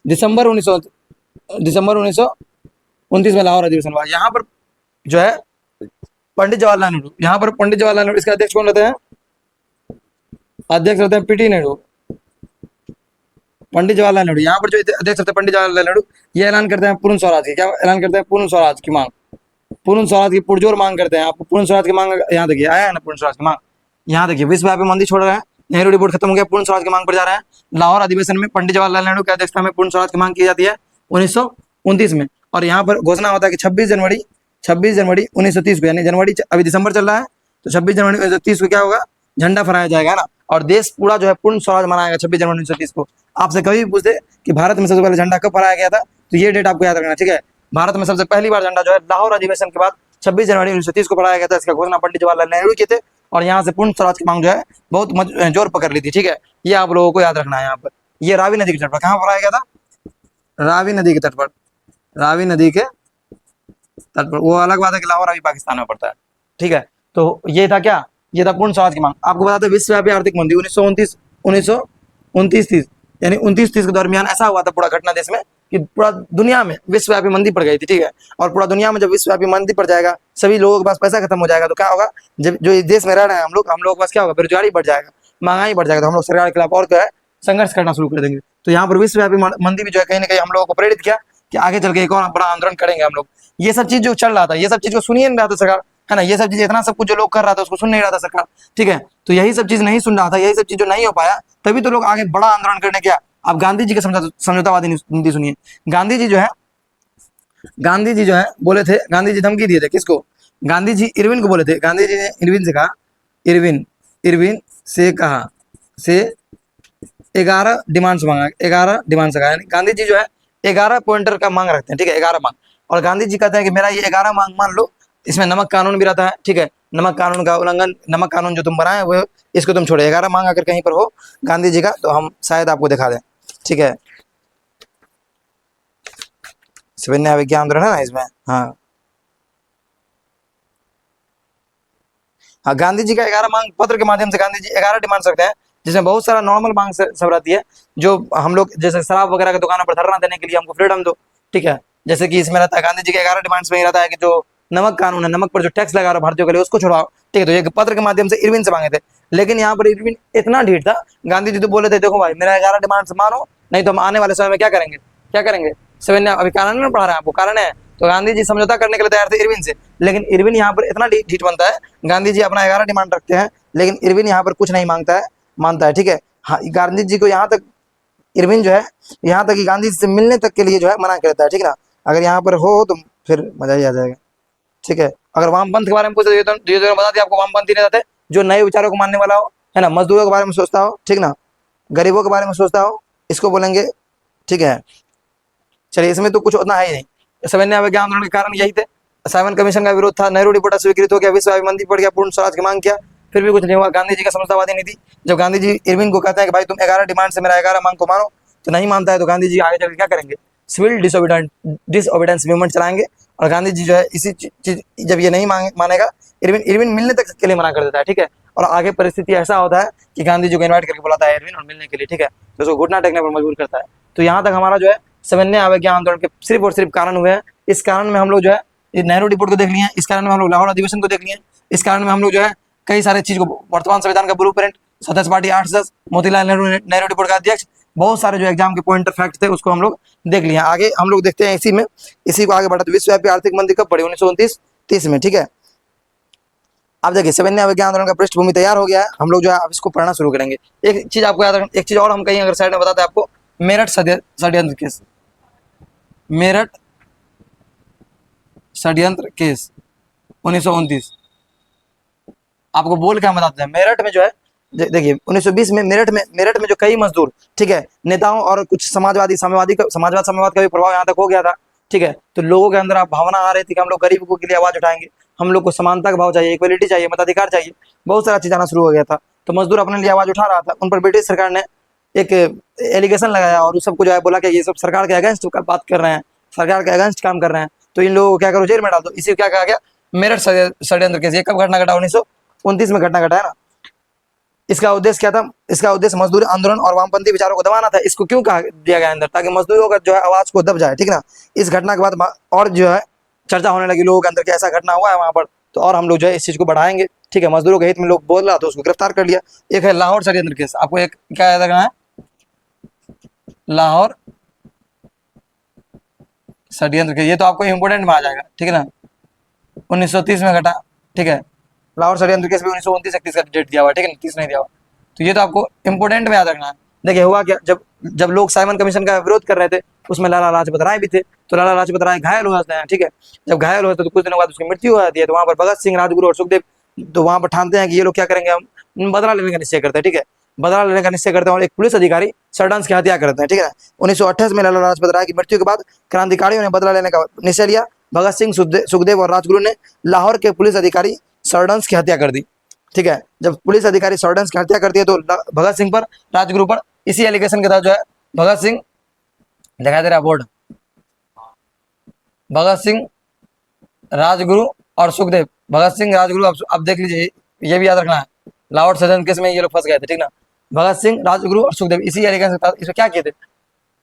दिसंबर 1929 में लाहौर अधिवेशन हुआ। यहाँ पर जो है पंडित जवाहरलाल नेहरू, इसके अध्यक्ष कौन रहते हैं? अध्यक्ष रहते हैं पीटी नेहरू, पंडित जवाहरलाल नेहरू। यहाँ पर जो अध्यक्ष रहते हैं पंडित जवाहरलाल नेहरू, ये ऐलान करते हैं पूर्ण स्वराज की। क्या ऐलान करते हैं? पूर्ण स्वराज की मांग, पूर्ण स्वराज की पुरजोर मांग करते हैं। आपको पूर्ण स्वराज की मांग यहाँ देखिए आया है ना, पूर्ण स्वराज की मांग यहाँ देखिए, विश्वव्यापी मंदी छोड़ रहे हैं, नेहरू रिपोर्ट खत्म हो गया, पूर्ण स्वराज की मांग पर जा रहे हैं। लाहौर अधिवेशन में पंडित जवाहरलाल नेहरू की अध्यक्षता में पूर्ण स्वराज की मांग की जाती है 1929 में। और यहाँ पर घोषणा होता है कि 26 जनवरी 1930 को, यानी जनवरी अभी दिसंबर चल रहा है, तो 26 जनवरी 1930 को क्या होगा, झंडा फहराया जाएगा ना, और देश पूरा जो है पूर्ण स्वराज मनाएगा 26 जनवरी 1930 को। आपसे कभी भी पूछते कि भारत में सबसे पहले झंडा कब फहराया गया था, तो ये डेट आपको याद रखना, ठीक है। भारत में सबसे पहली बार झंडा जो है लाहौर अधिवेशन के बाद 26 जनवरी 1930 को फहराया गया था। इसका घोषणा पंडित जवाहरलाल नेहरू की थे, और यहाँ से पूर्ण स्वराज की मांग जो है बहुत जोर पकड़ ली थी, ठीक है। ये आप लोगों को याद रखना है। यहाँ पर ये रावी नदी के तट पर कहाँ फहराया गया था, रावी नदी के तट पर, रावी नदी के तट पर। वो अलग बात है कि लाहौर अभी पाकिस्तान में पड़ता है, ठीक है। तो ये था क्या, ये था पूर्ण स्वराज की मांग। आपको बताते विश्वव्यापी आर्थिक मंदी 1929-1929-30, यानी 29-30 के दरमियान ऐसा हुआ था पूरा घटना देश में कि पूरा दुनिया में विश्वव्यापी मंदी पड़ गई थी, ठीक है। और पूरा दुनिया में जब विश्वव्यापी मंदी पड़ जाएगा, सभी लोगों के पास पैसा खत्म हो जाएगा, तो क्या होगा, जब जो इस देश में रह रहे हैं हम लोगों के पास क्या होगा, बेरोजगारी बढ़ जाएगा, महंगाई बढ़ जाएगा, तो हम लोग सरकार के खिलाफ और क्या है, संघर्ष करना शुरू कर देंगे। तो यहाँ पर विश्वव्यापी मंदी भी जो है कहीं ना कहीं हम लोगों को प्रेरित किया कि आगे चल के एक और बड़ा आंदोलन करेंगे हम लोग। ये सब चीज जो चल रहा था, ये सब चीज को सुनिए नहीं रहा था सरकार, है ना। ये सब चीज इतना सब कुछ जो लोग कर रहा था उसको सुन नहीं रहा था सरकार, ठीक है। तो यही सब चीज नहीं सुन रहा था, यही सब चीज जो नहीं हो पाया, तभी तो लोग आगे बड़ा आंदोलन करने गया। आप गांधी जी के समझौतावादी नीति सुनिए। गांधी जी जो है बोले थे, गांधी जी धमकी दिए थे किसको, गांधी जी इरविन को बोले थे। गांधी जी ने इरविन से कहा, इरविन से 11 डिमांड्स मांगा, 11 डिमांड्स कहा। गांधी जी जो है 11 पॉइंटर का मांग रखते हैं, ठीक है, 11 मांग। और गांधी जी कहते हैं कि मेरा ये 11 मांग मान लो, इसमें नमक कानून भी रहता है, ठीक है। नमक कानून का उल्लंघन, नमक कानून जो तुम बनाए वो इसको तुम छोड़ो। 11 मांग अगर कहीं पर हो गांधी जी का, तो हम शायद आपको दिखा दें, ठीक है। सविनय अवज्ञा आंदोलन है ना इसमें, हाँ हाँ, गांधी जी का 11 मांग पत्र के माध्यम से गांधी जी 11 डिमांड रखते हैं, जिसमें बहुत सारा नॉर्मल मांग सब रहती है, जो हम लोग जैसे शराब वगैरह की दुकानों पर धरना देने के लिए हमको फ्रीडम दो, ठीक है। जैसे कि इसमें रहता है गांधी जी के 11 डिमांड्स में ही रहता है कि जो नमक कानून है, नमक पर जो टैक्स लगा रहा भारतीयों के लिए, उसको छुड़ाओ, ठीक है। तो ये पत्र के माध्यम से इरविन से मांगे थे, लेकिन यहाँ पर इरविन इतना ढीठ था, गांधी जी तो बोले थे देखो भाई मेरा 11 डिमांड्स मानो, नहीं तो हम आने वाले समय में क्या करेंगे। सविनय अभी कारण नहीं पढ़ा रहे हैं आपको, कारण है। तो गांधी जी समझौता करने के लिए तैयार थे इरविन से, लेकिन इरविन यहाँ पर इतना ढीठ बनता है, गांधी जी अपना 11 डिमांड रखते हैं, लेकिन इरविन यहाँ पर कुछ नहीं मानता है, ठीक है। हाँ, गांधी जी को यहाँ तक इरविन जो है, यहाँ तक कि गांधी जी से मिलने तक के लिए जो है मना करता है, ठीक है ना। अगर यहाँ पर हो तो फिर मजा ही आ जाएगा, ठीक है। अगर वामपंथ के बारे में पूछे तो बता दिया आपको, वामपंथी नहीं रहते जो नए विचारों को मानने वाला हो, है ना, मजदूरों के बारे में सोचता हो, ठीक ना, गरीबों के बारे में सोचता हो, इसको बोलेंगे, ठीक है। चलिए, इसमें तो कुछ उतना है ही नहीं। सविनय अवज्ञा आंदोलन के कारण यही थे, साइमन कमीशन का विरोध था, नेहरू रिपोर्ट स्वीकृत हो गया, विश्वव्यापी मंदी पड़ गया, पूर्ण स्वराज की मांग किया, फिर भी कुछ नहीं हुआ। गांधी जी का समझौतावादी नीति, जब गांधी जी इरविन को कहते हैं कि भाई तुम 11 डिमांड से मेरा 11 मांग को मानो, तो नहीं मानता है, तो गांधी जी आगे चल क्या करेंगे, सिविल डिसओबीडेंस मूवमेंट चलाएंगे। और गांधी जी जो है इसी चीज, जब ये नहीं मानेगा, इरविन मिलने तक के लिए मना कर देता है, ठीक है। और आगे परिस्थिति ऐसा होता है कि गांधी जी को इन्वाइट करके बुलाता है इरविन और मिलने के लिए, ठीक है, तो उसको घुटना टेकने पर मजबूर करता है। तो यहाँ तक हमारा जो है सविनय अवज्ञा आंदोलन के सिर्फ और सिर्फ कारण हुए हैं। इस कारण में हम लोग जो है नेहरू रिपोर्ट को देख लिए, इस कारण में हम लोग लाहौर अधिवेशन को देख लिए, इस कारण में हम लोग जो है कई सारे चीज को, वर्तमान संविधान का ब्लूप्रिंट, सदस्य पार्टी 8 सदस्य, मोतीलाल नेहरू रिपोर्ट का अध्यक्ष, बहुत सारे जो एग्जाम के पॉइंटर फैक्ट थे उसको हम लोग देख लिए। आगे हम लोग देखते हैं इसी को आगे बढ़ाते, विश्वव्यापी आर्थिक मंदी कब पड़ी, 1929-30 में, ठीक है। अब देखिए सविनय अवज्ञा आंदोलन का पृष्ठभूमि तैयार हो गया है, हम लोग जो है अब इसको पढ़ना शुरू करेंगे। एक चीज आपको याद रखना, एक चीज और हम कहीं अगर साइड में बताते हैं आपको, मेरठ षड्यंत्र केस, मेरठ षड्यंत्र केस 1929, आपको बोल के हम बताते हैं। मेरठ में जो है देखिए 1920 में मेरठ में जो कई मजदूर, ठीक है, नेताओं और कुछ साम्यवाद का भी प्रभाव यहाँ तक हो गया था, ठीक है। तो लोगों के अंदर आप भावना आ रही थी कि हम लोग गरीबों के लिए आवाज उठाएंगे, हम लोग को समानता का भाव चाहिए, इक्वलिटी चाहिए, मताधिकार चाहिए, बहुत सारा चीज आना शुरू हो गया था। तो मजदूर अपने लिए आवाज उठा रहा था, उन पर ब्रिटिश सरकार ने एक एलिगेशन लगाया और उस सबको जो है बोला कि ये सब सरकार के अगेंस्ट बात कर रहे हैं, सरकार के अगेंस्ट काम कर रहे हैं, तो इन लोगों को क्या करो, जेल में डाल दो। इसी को क्या कहा गया, मेरठ षड्यंत्र केस। ये कब घटना घटा, 1929 में घटना घटा है ना। इसका उद्देश्य क्या था, इसका उद्देश्य मजदूरी आंदोलन और वामपंथी विचारों को दबाना था। इसको क्यों कहा दिया गया अंदर, ताकि मजदूरों का जो है आवाज को दब जाए, ठीक ना। इस घटना के बाद और जो है चर्चा होने लगी लोगों के अंदर कि ऐसा घटना हुआ है वहां पर, तो और हम लोग जो है इस चीज को बढ़ाएंगे, ठीक है। मजदूरों के हित में लोग बोल रहा था, उसको गिरफ्तार कर लिया। एक है लाहौर षड्यंत्र केस, आपको एक क्या याद रखना है, लाहौर षड्यंत्र केस, ये तो आपको इंपोर्टेंट में आ जाएगा, ठीक है ना। 1930 में घटा, ठीक है। लाहौर षड्यंत्र केस भी 1929-31 का डेट दिया हुआ है, ठीक है ना, 30 नहीं दिया हुआ। तो ये तो आपको इंपोर्टेंट में याद रखना है। देखिए हुआ क्या, जब जब लोग साइमन कमीशन का विरोध कर रहे थे, उसमें लाला लाजपत राय भी थे। तो लाला लाजपत राय घायल हो जाते हैं, ठीक है। जब घायल हो जाते हैं तो कुछ दिनों बाद उसकी मृत्यु हो जाती है। तो वहां पर भगत सिंह, राजगुरु और सुखदेव तो वहां पर ठानते हैं कि ये लोग क्या करेंगे, हम बदला लेने का निश्चय करते हैं, ठीक है। बदला लेने का निश्चय करते हैं और एक पुलिस अधिकारी सरडांस की हत्या करते हैं, ठीक है। 1928 में लाला लाजपत राय की मृत्यु के बाद क्रांतिकारियों ने बदला लेने का निश्चय लिया। भगत सिंह, सुखदेव और राजगुरु ने लाहौर के पुलिस अधिकारी सरडांस की हत्या कर दी, ठीक है। जब पुलिस अधिकारी सरडांस की हत्या करती है तो भगत सिंह पर, राजगुरु पर इसी एलिगेशन के तहत जो है भगत सिंह, दिखाई दे रहा बोर्ड, भगत सिंह, राजगुरु और सुखदेव, भगत सिंह, राजगुरु, अब देख लीजिए, ये भी याद रखना है, लाहौर सदन केस में ये लोग फंस गए थे, ठीक ना। भगत सिंह, राजगुरु और सुखदेव इसी एलिगेशन के तहत इसमें क्या किए थे,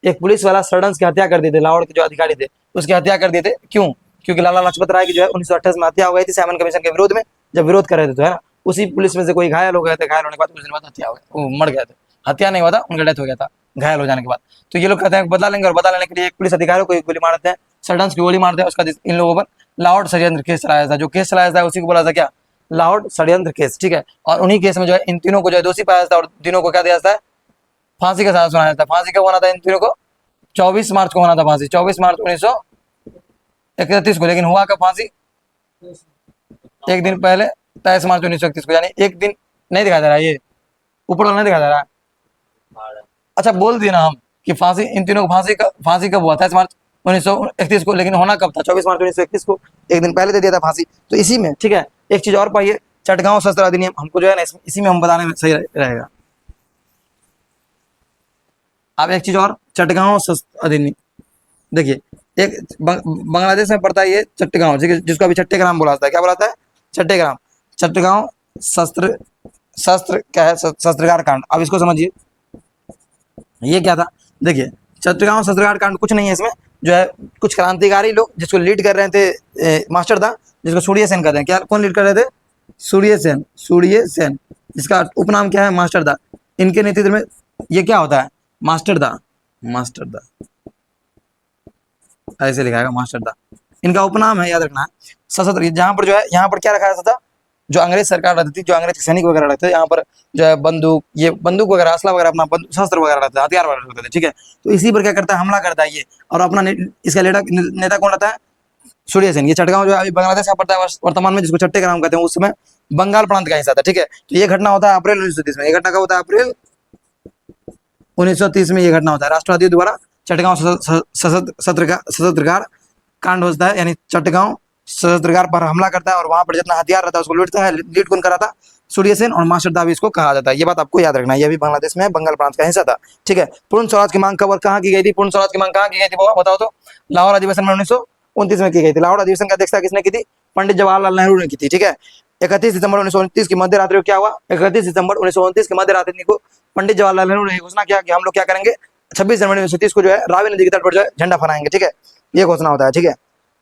एक पुलिस वाला सरडंस की हत्या कर दिए थे, लाहौर के जो अधिकारी थे उसकी हत्या कर दिए थे। क्यों? क्योंकि लाला लाजपत राय की जो है 1928 में हत्या हो गई थी साइमन कमीशन के विरोध में, जब विरोध कर रहे थे तो, है ना। उसी पुलिस में से कोई घायल हो गए थे, घायल होने के बाद कुछ दिन बाद हत्या हो गई, वो मर गए थे, हत्या नहीं हुआ था, उनका डेथ हो गया था घायल हो जाने के बाद। तो ये लोग कहते हैं बदला लेंगे, और बदला लेने के लिए एक पुलिस अधिकारी को गोली मारते हैं, सरडंस की गोली मारते हैं। उसका इन लोगों पर लाहौर षड्यंत्र केस चलाया था, जो केस चलाया था उसी को बोला था क्या, लाहौर षड्यंत्र केस, ठीक है। और उन्हीं केस में जो है इन तीनों को जो है दोषी पाया जाता है और तीनों को क्या दिया जाता है, फांसी का सजा सुनाया जाता है। फांसी कब होना था इन तीनों को, 24 मार्च को होना था फांसी, 24 मार्च 1931 को। लेकिन हुआ कब फांसी, एक दिन पहले, 23 मार्च 1931 को, यानी एक दिन नहीं दिखाई दे रहा है, ये ऊपर वाला नहीं दिखाई दे रहा है। अच्छा बोल दिए ना हम कि फांसी, इन तीनों को फांसी कब हुआ, 23 मार्च 1931 को, लेकिन होना कब था, 24 मार्च 1931 को, एक दिन पहले दे दिया था फांसी। तो इसी में, ठीक है, एक चीज और पाइए, चटगांव शस्त्र अधिनियम, हमको जो है ना इसी में हम बताने में सही रहेगा। अब एक चीज और, चटगांव शस्त्र अधिनियम, देखिए, एक बांग्लादेश में पड़ता है ये चट्टगांव, जिसको अभी चट्टेग्राम बोला जाता है, क्या बोला जाता है, चट्टेग्राम। चट्टगांव शस्त्र, शस्त्र क्या है, शस्त्रगार कांड। अब इसको समझिए, ये क्या था, देखिए, चट्टगांव शस्त्रगार कांड कुछ नहीं है, इसमें जो है कुछ क्रांतिकारी लोग, जिसको लीड कर रहे थे मास्टर दा, जिसको सूर्य सेन कहते हैं, क्या कौन लीड कर रहे थे, सूर्य सेन, सूर्य सेन, जिसका उपनाम क्या है, मास्टर दा। इनके नेतृत्व में ये क्या होता है, मास्टर दा, मास्टर दा, ऐसे लिखा है मास्टर दा, इनका उपनाम है, याद रखना। सशस्त्र, जहां पर जो है, यहाँ पर क्या रखा जाता था, जो अंग्रेज सरकार रहती थी, जो अंग्रेज सैनिक वगैरह रहते थे, यहाँ पर जो है बंदूक, ये बंदूक वगैरह, असला वगैरह, अपना शस्त्र वगैरह रहता है, हथियार वगैरह रहते थे, ठीक है। तो इसी पर क्या करता है, हमला करता है ये, और अपना इसका नेता कौन रहता है, सूर्य सेन। ये चटगांव जो है अभी बांग्लादेश का पड़ता है वर्तमान में, जिसको चट्टेग्राम कहते हैं, उस समय बंगाल प्रांत का हिस्सा था, ठीक है। तो ये घटना होता है अप्रैल 1930 में, ये घटना कब होता है, अप्रैल 1930 में ये घटना होता है। राष्ट्रवादियों द्वारा चटगांव सशस्त्रकार कांड होता है, यानी चटगांव सशस्त्रकार पर हमला करता है और वहां पर जितना हथियार रहता है उसको लूटता है। लीड कौन करा था, सूर्य सेन, और मास्टर दा भी इसको कहा जाता है। ये बात आपको याद रखना है, ये भी बांग्लादेश में बंगाल प्रांत का हिस्सा था, ठीक है। पूर्ण स्वराज की मांग कब कहाँ की गई थी, पूर्ण स्वराज की मांग कहाँ की गई थी, बताओ तो, लाहौर अधिवेशन में 1929 में की गई थी। लाहौर अधिवेशन की अध्यक्षता किसने की थी, पंडित जवाहरलाल नेहरू ने की थी, ठीक है। 31 दिसंबर 1929 की मध्य रात्रि को क्या हुआ, 31 दिसंबर 1929 की मध्य रात्रि को पंडित जवाहरलाल नेहरू ने घोषणा किया कि हम लोग क्या करेंगे, 26 जनवरी 1930 को जो है रावी नदी के तट पर जो है झंडा फहराएंगे, ठीक है। ये घोषणा होता है, ठीक है।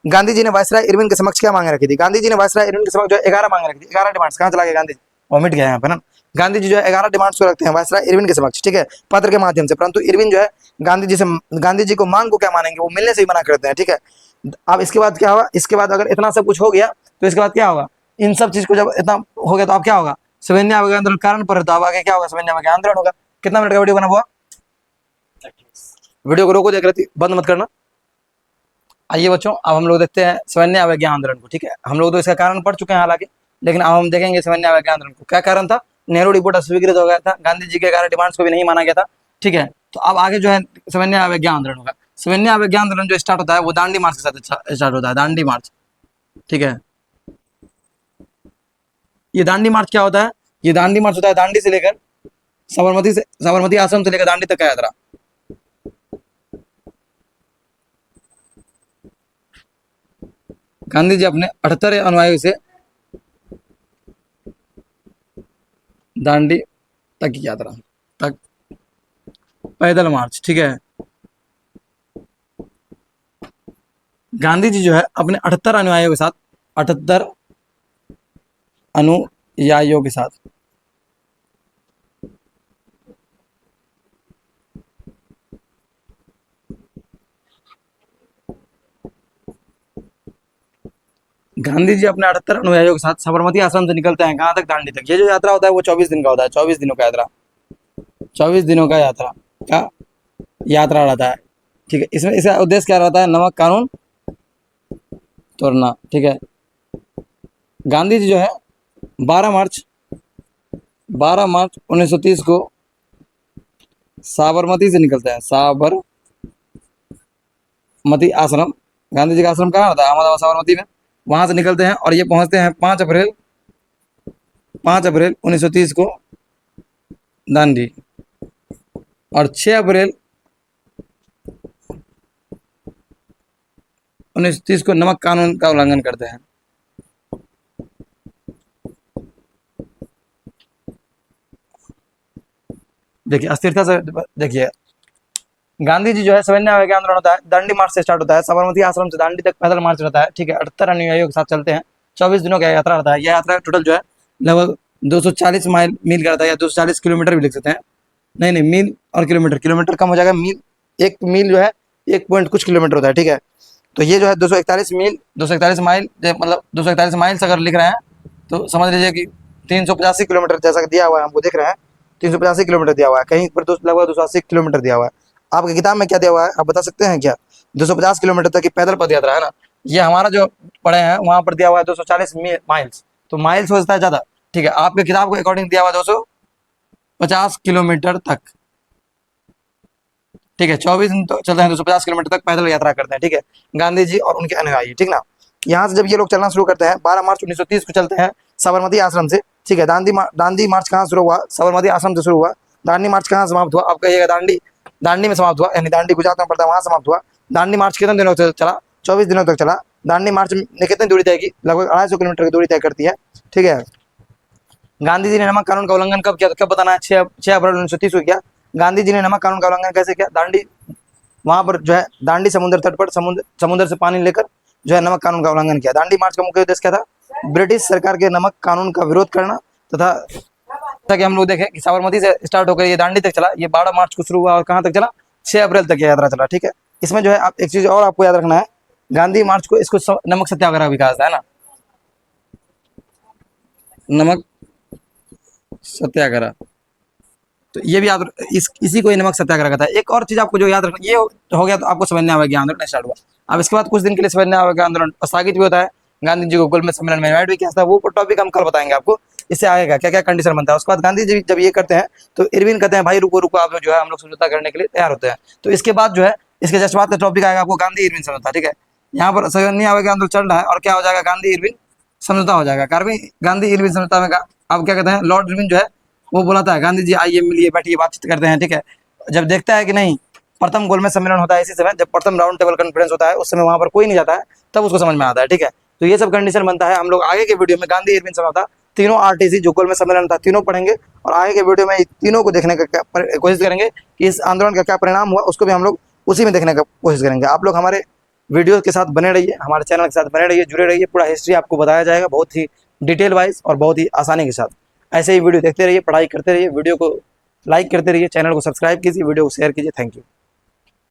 गांधी जी ने वायसराय इरविन के समक्ष क्या मांगे रखी थी, गांधी जी ने वायसराय इरविन के समक्ष जो 11 मांगे रखी थी, 11 डिमांड्स। कहाँ चला गया गांधी, वो मिट गया यहाँ पे ना। गांधी जी जो है 11 डिमांड्स को रखते हैं वायसराय इरविन के समक्ष, ठीक है, पत्र के माध्यम से। परंतु इरविन जो है गांधी जी को मांग को क्या मानेंगे, वो मिलने से ही मना करते हैं, ठीक है। अब इसके बाद क्या होगा, इसके बाद अगर इतना सब कुछ हो गया तो इसके बाद क्या होगा, इन सब चीज को जब इतना हो गया तो अब क्या होगा, सविनय अवज्ञा आंदोलन कारण पर, तो अब आगे क्या होगा, सविनय अवज्ञा आंदोलन होगा। कितना मिनट का वीडियो बना हुआ, वीडियो को रोको, देख रही थी, बंद मत करना। आइए बच्चों, अब हम लोग देखते हैं सविनय अवज्ञा आंदोलन को, ठीक है। हम लोग तो इसका कारण पढ़ चुके हैं हालांकि, लेकिन अब हम देखेंगे सविनय अवज्ञा आंदोलन को। क्या कारण था, नेहरू रिपोर्ट अस्वीकृत हो गया था, गांधी जी के 11 डिमांड्स को भी नहीं माना गया था, ठीक है। तो अब आगे जो है सविनय अवज्ञा आंदोलन होगा। सविनय अवज्ञा आंदोलन जो स्टार्ट होता है वो दांडी मार्च के साथ स्टार्ट होता है, दांडी मार्च, ठीक है। ये दांडी मार्च क्या होता है, ये दांडी मार्च होता है दांडी से लेकर साबरमती आश्रम से लेकर दांडी तक का यात्रा। गांधी जी अपने 78 अनुयायियों से दांडी तक की यात्रा तक पैदल मार्च, ठीक है। गांधी जी जो है अपने 78 अनुयायियों के साथ, 78 अनुयायियों के साथ गांधी जी अपने 78 अनुयायियों के साथ साबरमती आश्रम से निकलते हैं कहाँ तक? दांडी तक। ये जो यात्रा होता है वो 24 दिन का होता है, 24 दिनों का यात्रा, 24 दिनों का यात्रा रहता है। ठीक है, इसमें इसका उद्देश्य क्या रहता है? नमक कानून तोड़ना। ठीक है, गांधी जी जो है 12 मार्च 1930 को साबरमती से निकलते हैं। साबरमती आश्रम, गांधी जी का आश्रम कहाँ होता है? अहमदाबाद साबरमती में। वहां से निकलते हैं और ये पहुंचते हैं 5 अप्रैल 1930 को दांडी, और 6 अप्रैल 1930 को नमक कानून का उल्लंघन करते हैं। देखिए अस्थिरता से देखिए, गांधी जी जो है सविनय अवज्ञा आंदोलन होता है, दांडी मार्च से स्टार्ट होता है, साबरमती आश्रम से दांडी तक पैदल मार्च रहता है। ठीक है, 78 अनुयायियों के साथ चलते हैं, 24 दिनों का यात्रा रहता है। यह यात्रा टोटल जो है लगभग 240 मील का रहता है, या 240 किलोमीटर भी लिख सकते हैं। नहीं, मील और किलोमीटर कम हो जाएगा। मील, एक मील जो है 1 पॉइंट कुछ किलोमीटर होता है। ठीक है, तो ये जो है 241 मील, 241 माइल, मतलब 241 माइल्स अगर लिख रहे हैं तो समझ लीजिए कि 385 किलोमीटर जैसा दिया हुआ है, हमको देख रहे हैं 385 किलोमीटर दिया हुआ है, कहीं पर लगभग 280 किलोमीटर दिया हुआ है। आपकी किताब में क्या दिया हुआ है आप बता सकते हैं क्या? 250 किलोमीटर तक की पैदल पद यात्रा है ना। ये हमारा जो पढ़े हैं वहां पर दिया हुआ है 240 माइल्स, तो माइल्स हो जाता है ज़्यादा। ठीक है, आपके किताब के अकॉर्डिंग दिया हुआ है 250 किलोमीटर तक। ठीक है, 24 दिन तो चलते हैं, 250 किलोमीटर तक पैदल यात्रा करते हैं। ठीक है, गांधी जी और उनके अनुयायी। ठीक ना, यहाँ से जब ये लोग चलना शुरू करते हैं 12 मार्च 1930 को चलते हैं साबरमती आश्रम से। ठीक है, दांडी मार्च कहाँ शुरू हुआ? साबरमती आश्रम से शुरू हुआ। दांडी मार्च कहाँ समाप्त हुआ? आप कहिएगा दांडी में समाप्त हुआ, यानी दांडी गुजरात में पड़ता है, वहाँ समाप्त हुआ। दांडी मार्च कितने दिनों तक चला? 24 दिनों तक चला। दांडी मार्च ने कितनी दूरी तय की? लगभग 250 किलोमीटर की दूरी तय करती है। ठीक है, गांधी जी ने नमक कानून का उल्लंघन कब किया? कब बताना है? 6 अप्रैल 1930 को किया। गांधी जी ने नमक कानून का उल्लंघन कैसे किया? दांडी, वहां पर जो है दांडी समुद्र तट पर समुद्र से पानी लेकर जो है नमक कानून का उल्लंघन किया। दांडी मार्च का मुख्य उद्देश्य क्या था? ब्रिटिश सरकार के नमक कानून का विरोध करना तथा, जैसा कि हम लोग देखें कि साबरमती से स्टार्ट होकर ये दांडी तक चला। ये 12 मार्च को शुरू हुआ और कहाँ तक चला? 6 अप्रैल तक ये यात्रा चला। ठीक है, इसमें जो है आप एक चीज और आपको याद रखना है, गांधी मार्च को इसको नमक सत्याग्रह भी कहा जाता है ना, नमक सत्याग्रह। तो ये भी आप इसी को ही नमक सत्याग्रह कहता है। एक और चीज आपको जो याद रखना, ये हो गया तो आपको सविनय अवज्ञा आंदोलन स्टार्ट हुआ। अब इसके बाद कुछ दिन के लिए सविनय अवज्ञा आंदोलन स्थगित भी होता है। गांधी जी को गोलमेज सम्मेलन में इनवाइट भी किया था, वो टॉपिक हम कल बताएंगे आपको। इससे आगे का क्या क्या कंडीशन बनता है। उसके बाद गांधी जी जब ये करते हैं तो इरविन कहते हैं भाई रुको आप जो है हम लोग समझौता करने के लिए तैयार होते हैं। तो इसके बाद जो है इसके जस्ट बाद का टॉपिक आएगा आपको गांधी इरविन समझौता। ठीक है, यहाँ पर सविनय अवज्ञा आंदोलन चल रहा है और क्या हो जाएगा? गांधी इरविन समझौता हो जाएगा। गांधी इरविन समझौता में आप क्या कहते हैं, लॉर्ड इरविन जो है वो बुलाता है गांधी जी आइए मिलिए बैठिए बातचीत करते हैं। ठीक है, जब देखता है कि नहीं, प्रथम गोलमेज सम्मेलन होता है इसी समय, जब प्रथम राउंड टेबल कॉन्फ्रेंस होता है उस समय वहां पर कोई नहीं जाता है, तब उसको समझ में आता है। ठीक है, तो ये सब कंडीशन बनता है। हम लोग आगे के वीडियो में गांधी इरविन समझौता, तीनों आरटीसी जो गोलमेज सम्मेलन था तीनों पढ़ेंगे, और आगे के वीडियो में तीनों को देखने का कोशिश करेंगे कि इस आंदोलन का क्या परिणाम हुआ, उसको भी हम लोग उसी में देखने का कोशिश करेंगे। आप लोग हमारे वीडियो के साथ बने रहिए, हमारे चैनल के साथ बने रहिए, जुड़े रहिए। पूरा हिस्ट्री आपको बताया जाएगा बहुत ही डिटेल वाइज और बहुत ही आसानी के साथ। ऐसे ही वीडियो देखते रहिए, पढ़ाई करते रहिए, वीडियो को लाइक करते रहिए, चैनल को सब्सक्राइब कीजिए, वीडियो को शेयर कीजिए। Thank you.